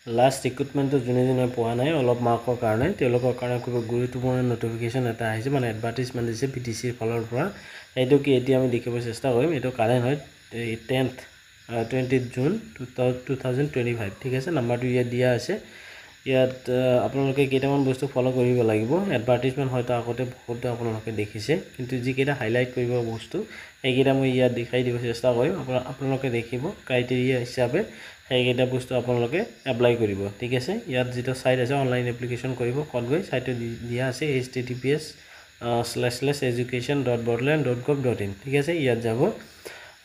last ৰিক্ৰুটমেণ্টটো যোনে পোৱা নাই অলপ মাৰ্কৰ কাৰণে তেওঁলোকৰ কাৰণে খুব গুৰুত্বপূৰ্ণ নটিফিকেশ্যন এটা আহিছে মানে এডভাৰ্টাইজমেণ্ট দিছে BTCৰ ফালৰ পৰা এইটো কি এতিয়া আমি দেখিব চেষ্টা কৰিম এইটো কাৰেণ্ট হয় 10th 20th June 2025 ঠিক আছে নাম্বাৰটো ইয়াত দিয়া আছে ইয়াত আপোনালোকে কেইটামান বস্তু ফলো কৰিব লাগিব এডভাৰ্টাইজমেণ্ট হয়তো আগতে বহুতো আপোনালোকে দেখিছে কিন্তু যিকেইটা হাইলাইট কৰিব বস্তু এইকেইটা মই ইয়াত দেখাই দিব চেষ্টা কৰিম আপোনালোকে দেখিব ক্ৰাইটেৰিয়া হিচাপে সেইকেইটা বস্তু আপোনালোকে এপ্লাই কৰিব ঠিক আছে ইয়াত যেটো সাইট আছে অনলাইন এপ্লিকেশন কৰিব কল গৈ সাইটটো দিয়া আছে https://education.bordland.gov.in ঠিক আছে ইয়াত যাব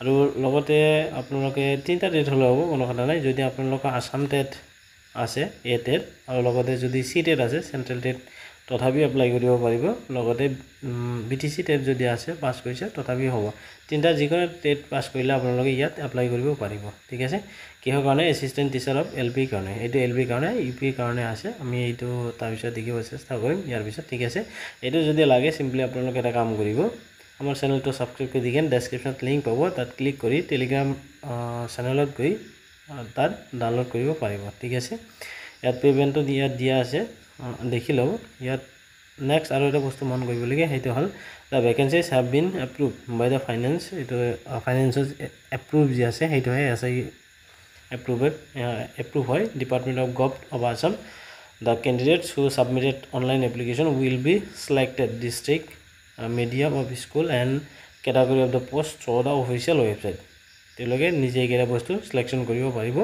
আৰু লগতে আপোনালোকে তিনটা ডেট হলো হ'ব কোনো কথা নাই যদি আপোনালোকৰ আসাম টেট আছে এ টেট আৰু লগতে যদি সি টেট আছে সেন্ট্ৰেল টেট তথাপি এপ্লাই কৰিব পাৰিব লগতে BTC টেট যদি আছে পাস কৰিছে তথাপি হ'ব তিনটা যিকোনো টেট পাস কৰিলে আপোনালোকে ইয়াত এপ্লাই কৰিব পাৰিব ঠিক আছে কিহৰ কাৰণে এসিস্ট্যান্ট টিচাৰ অফ এলপি কাৰণে এইটো এলপি কাৰণে ইউপি কাৰণে আছে আমি এইটো তাৰ পিছত দেখিব চেষ্টা কৰিম ইয়াৰ পিছত ঠিক আছে এইটো যদি লাগে সিম্পলি আপোনালোকে এটা কাম কৰিব আমাৰ চেনেলটো সাবস্ক্ৰাইব কৰি দিগেন ডেসক্ৰিপশনত লিংক পাব তাত ক্লিক কৰি টেলিগ্ৰাম চেনেলত গৈ তাত ডাউনলোড কৰিব পাৰিব ঠিক আছে ইয়াত পেমেন্টটো দিয়া আছে দেখি লও ইয়াত নেক্সট আৰু এটা বস্তু মন কৰিব লাগে হেতু হল the vacancies have been approved by the finance it finances approved ji ase hetu hai SI approve hoy Department of Gov of Assam the candidates who submitted online application will be selected district medium of school and category of the post through the official website teloge nije gera bostu selection koribo paribo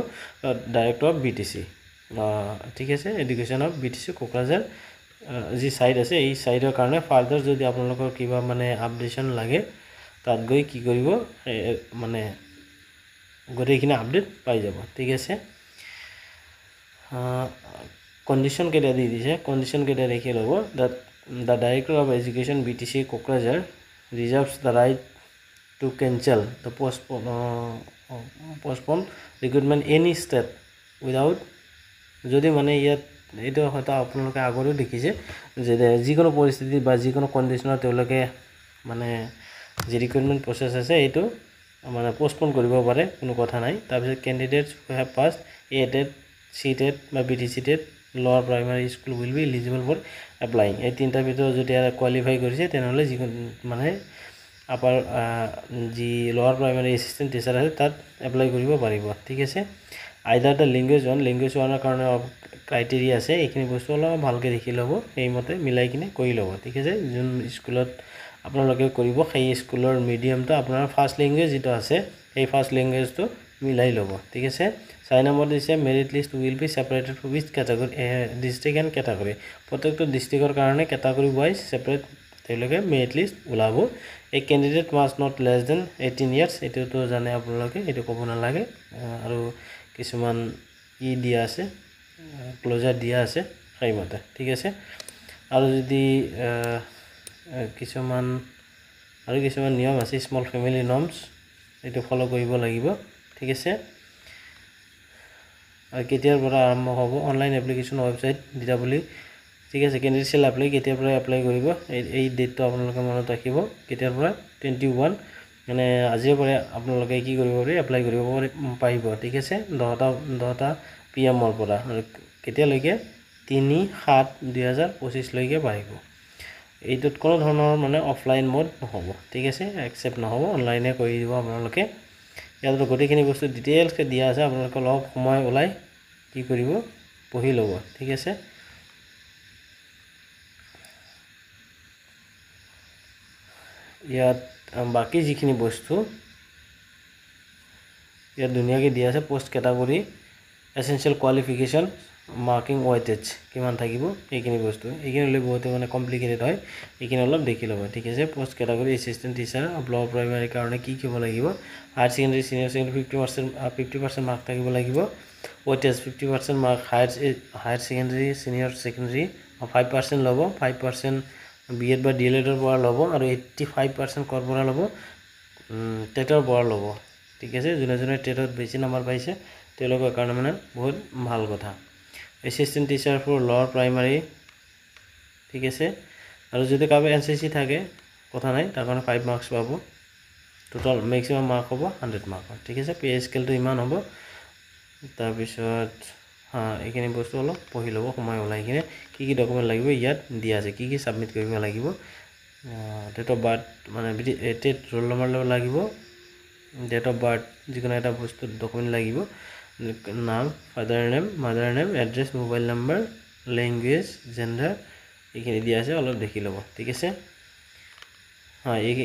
director of BTC ঠিক আছে education of BTC Kokrajhar যি site আছে এই সাইটৰ কাৰণে further যদি আপোনালোকৰ কিবা মানে আপডেশন লাগে তাত গৈ কি কৰিব মানে গৰেখিনি আপডেট পাই যাব ঠিক আছে কন্ডিশন কেটা দি দিছে কন্ডিশন কেটা ৰেখি লব the director of education BTC Kokrajhar reserves the right to cancel the postpone recruitment any step without যদি মানে ইয়াত এইটো হয়তো আপোনালোকে আগৰো দেখিছে যে যিকোনো পৰিস্থিতি বা যিকোনো কন্ডিশনত তেওঁলোকে মানে যে ৰিক্ৰুটমেন্ট প্ৰসেস আছে এইটো মানে পোষ্টপোন কৰিব পাৰে কোনো কথা নাই তাৰ পিছত candidates who have passed a TET C TET বা BTC TET lower primary school will be eligible for applying এই তিনটা ভিতৰত যদি কোৱালিফাই কৰিছে তেনেহলে যিকোনো মানে আপাৰ যি লোৱাৰ প্ৰাইমাৰী এসিস্ট্যান্ট টিচাৰ আছে তাত এপ্লাই কৰিব পাৰিব ঠিক আছে either the language one কাৰণে ক্ৰাইটেৰিয়া আছে এইখিনি বস্তু অলপ ভালকে দেখি লব এই মতে মিলাই কিনে কৰি লব ঠিক আছে যোন স্কুলত আপোনালোকে কৰিব সেই স্কুলৰ মিডিয়ামটো আপোনাৰ ফাৰ্স্ট ল্যাঙ্গুৱেজ যেটো আছে এই ফাৰ্স্ট ল্যাঙ্গুৱেজটো মিলাই লব ঠিক আছে 6 নম্বৰ দিছে merit list will be separated for which category district and category প্ৰত্যেকটো ডিস্ট্ৰিক্টৰ কাৰণে ক্যাটাগৰী ওয়াইজ সেপাৰেট তেওঁলোকে মেৰিট লিষ্ট ওলাব a candidate must not less than 18 years এটো জানে আপোনালোকে এটো ক'ব নালাগে আৰু কিছুমান দিয়া আছে ক্লোজাৰ দিয়া আছে সেইমতে ঠিক আছে আৰু যদি কিছুমান নিয়ম আছে স্মল ফ্যামিলি নৰ্মস এটো ফলো কৰিব লাগিব ঠিক আছে আৰু কেতিয়াৰ পৰা আৰম্ভ হ'ব অনলাইন এপ্লিকেশন ওয়েবসাইট দিটা বুলি ঠিক আছে ক্যান্ডিডেট সেল এপ্লাই কেতিয়াৰ পৰা এপ্লাই কৰিব এই ডেটটো আপোনালোকে মনত ৰাখিব কেতিয়াৰ পৰা 21 মানে আজিৰ পৰা আপোনালোকে কি কৰিব পাৰে এপ্লাই কৰিব পাৰিব ঠিক আছে 10টা PM ৰ পৰা কেতিয়া লৈকে 3/7/2025 লৈকে পাৰিব এইটোত কোনো ধৰণৰ মানে অফলাইন মোড নহব ঠিক আছে একসেপ্ট নহব অনলাইনে কৰি দিব আপোনালোকে ইয়াত গোটেইখিনি বস্তু ডিটেইলছ কে দিয়া আছে আপোনালোকে লগ সময় ওলাই কি কৰিব পঢ়ি লব ঠিক আছে ইয়াত বাকি যিখিনি বস্তু ইয়াত দুনিয়াকে দিয়া আছে post category essential qualification marking weightage কিমান থাকিব এইখিনি বস্তু এইখিনি লৈ বহুত মানে কমপ্লিকেটেড হয় এইখিনি অলপ দেখি লব ঠিক আছে পোষ্ট ক্যাটাগৰী অ্যাসিস্ট্যান্ট টিচাৰ লোৱাৰ প্ৰাইমাৰী কাৰণে কি হ'ব লাগিব higher secondary senior secondary 50% mark থাকিব লাগিব weightage 50% mark higher secondary senior secondary 5% লব 5% বিএড বা ডিএলএড ৰ পৰা লব আৰু 85% কৰ পৰা লব টেটৰ পৰা লব ঠিক আছে যোনে টেটত বেছি নম্বৰ পাইছে তেওঁলোকৰ কাৰণে মানে বহুত ভাল কথা অ্যাসিস্ট্যান্ট টিচাৰ ফৰ লোৱাৰ প্ৰাইমাৰী ঠিক আছে আৰু যদি কাবে এনসিসি থাকে কথা নাই তাৰ কাৰণে 5 মাৰ্কস পাব টোটাল ম্যাক্সিমাম মাৰ্ক হ'ব 100 মাৰ্ক ঠিক আছে পে স্কেলটো ইমান হ'ব তাৰ পিছত এইখিনি বস্তু অলপ পঢ়ি ল'ব সময় ওলাই কিনে কি ডকুমেণ্ট লাগিব ইয়াত দিয়া আছে কি ছাবমিট কৰিব লাগিব ডেট অফ বাৰ্থ মানে টেট ৰোল নম্বৰ লাগিব ডেট অফ বাৰ্থ যিকোনো এটা বস্তু ডকুমেণ্ট লাগিব নাম father name mother name address mobile number language gender এইখিনি দিয়া আছে অলপ দেখি ল'ব ঠিক আছে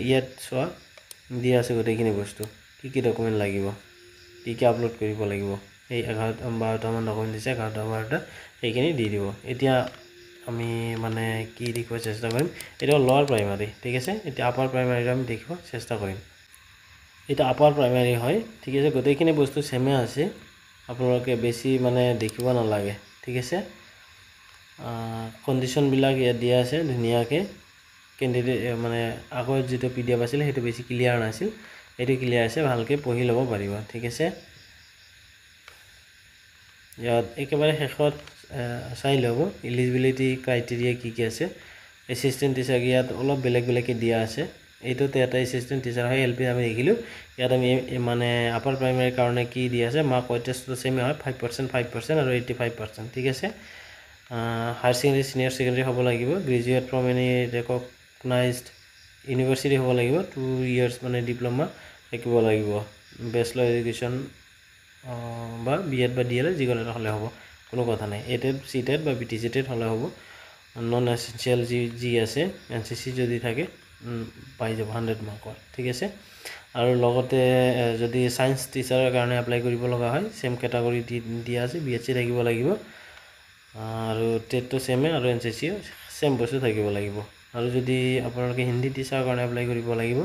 ইয়াত চোৱা দিয়া আছে গোটেইখিনি বস্তু কি ডকুমেণ্ট লাগিব কি আপলোড কৰিব লাগিব এই 11-12টামান ডকুমেণ্ট দিছে 11-12টা সেইখিনি দি দিব এতিয়া আমি মানে কি লিখিব চেষ্টা কৰিম এটা লোৱাৰ প্ৰাইমাৰী ঠিক আছে এতিয়া আপাৰ প্ৰাইমাৰীটো আমি দেখিব চেষ্টা কৰিম এটা আপাৰ প্ৰাইমাৰী হয় ঠিক আছে গোটেইখিনি বস্তু সেমে আছে আপোনালোকে বেছি মানে দেখিব নালাগে ঠিক আছে কন্ডিশনবিলাক ইয়াত দিয়া আছে ধুনীয়াকৈ কেণ্ডিডেট মানে আগৰ যেটো পিডিএফ আছিল সেইটো বেছি ক্লিয়াৰ নাছিল এটো ক্লিয়াৰ আছে ভালকৈ পঢ়ি ল'ব পাৰিব ঠিক আছে ইয়াত একেবাৰে শেষত চাই ল'ব এলিজিবিলিটি ক্ৰাইটেৰিয়া কি আছে এসিস্ট্যান্ট টিচাৰ ইয়াত অলপ বেলেগ দিয়া আছে এইটোতে এটা এসিস্ট্যান্ট টিচাৰ হয় এলপি আমি দেখিলো ইয়াত আমি মানে আপাৰ প্ৰাইমাৰী কাৰণে কি দিয়া আছে মাৰ্ক টেষ্টটো সেম হয় 5% আৰু 85% ঠিক আছে হায়াৰ সেকেন্ডাৰী সিনিয়ৰ সেকেন্ডাৰী হ'ব লাগিব গ্ৰেজুৱেট ফ্ৰম এনি ৰেকগনাইজড ইউনিভাৰ্সিটি হ'ব লাগিব 2 ইয়াৰ্স মানে ডিপ্লোমা থাকিব লাগিব বেচেলৰ এডুকেশ্যন বা বিএড বা ডিএল যিকোনো এটা হলে হ'ব কোনো কথা নাই এটেড সিটেড বা বিটিসিটেড হলে হ'ব নন এসেনশিয়াল জি আছে এনসিসি যদি থাকে পাই যাব 100 মাৰ্কৰ ঠিক আছে আৰু লগতে যদি সায়েন্স টিচাৰৰ কাৰণে এপ্লাই কৰিব লগা হয় সেম ক্যাটাগৰি দিয়া আছে বিএসসি থাকিব লাগিব আৰু টেটটো সেমে আৰু এনসিসি সেম বস্তু থাকিব লাগিব আৰু যদি আপোনালোকে হিন্দী টিচাৰৰ কাৰণে এপ্লাই কৰিব লাগিব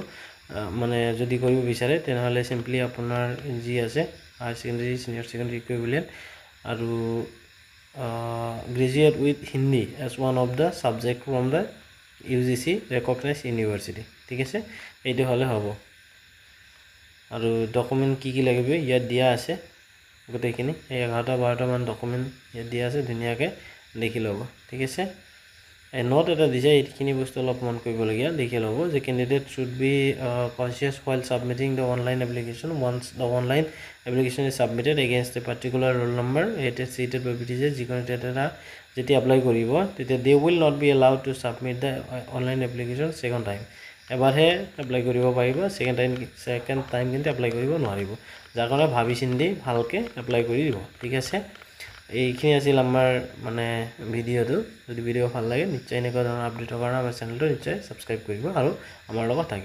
মানে যদি কৰিব বিচাৰে তেনেহলে সিম্পলি আপোনাৰ জি আছে higher secondary senior secondary equivalent আৰু graduate with Hindi as one of the subject from the UGC recognized university ঠিক আছে এইটো হলে হ'ব আৰু ডকুমেন্ট কি লাগিব ইয়াত দিয়া আছে গোটেইখিনি এই 11-12টা মান ডকুমেন্ট ইয়াত দিয়া আছে ধুনীয়াকৈ দেখি ল'ব ঠিক আছে এই নোট এটা দিছে এইখিনি বস্তু অলপ মন কৰিবলগীয়া দেখি ল'ব যে candidate should be conscious while submitting the online application once the online application is submitted against a particular roll number it is seated by BTJ যিকোনো এটা যেতি এপ্লাই কৰিব তেতিয়া they will not be allowed to submit the online application second time এবাৰহে apply কৰিব পাৰিব second time কিন্তু apply কৰিব নোৱাৰিব যাৰ কাৰণে ভাবি চিন্তি ভালকৈ এপ্লাই কৰি দিব ঠিক আছে এইখিনি আছিল আমাৰ মানে ভিডিওটো যদি ভিডিও ভাল লাগে নিশ্চয় এনেকুৱা ধৰণৰ আপডেটৰ কাৰণে আমাৰ চেনেলটো নিশ্চয় সাবস্ক্ৰাইব কৰিব আৰু আমাৰ লগত থাকিব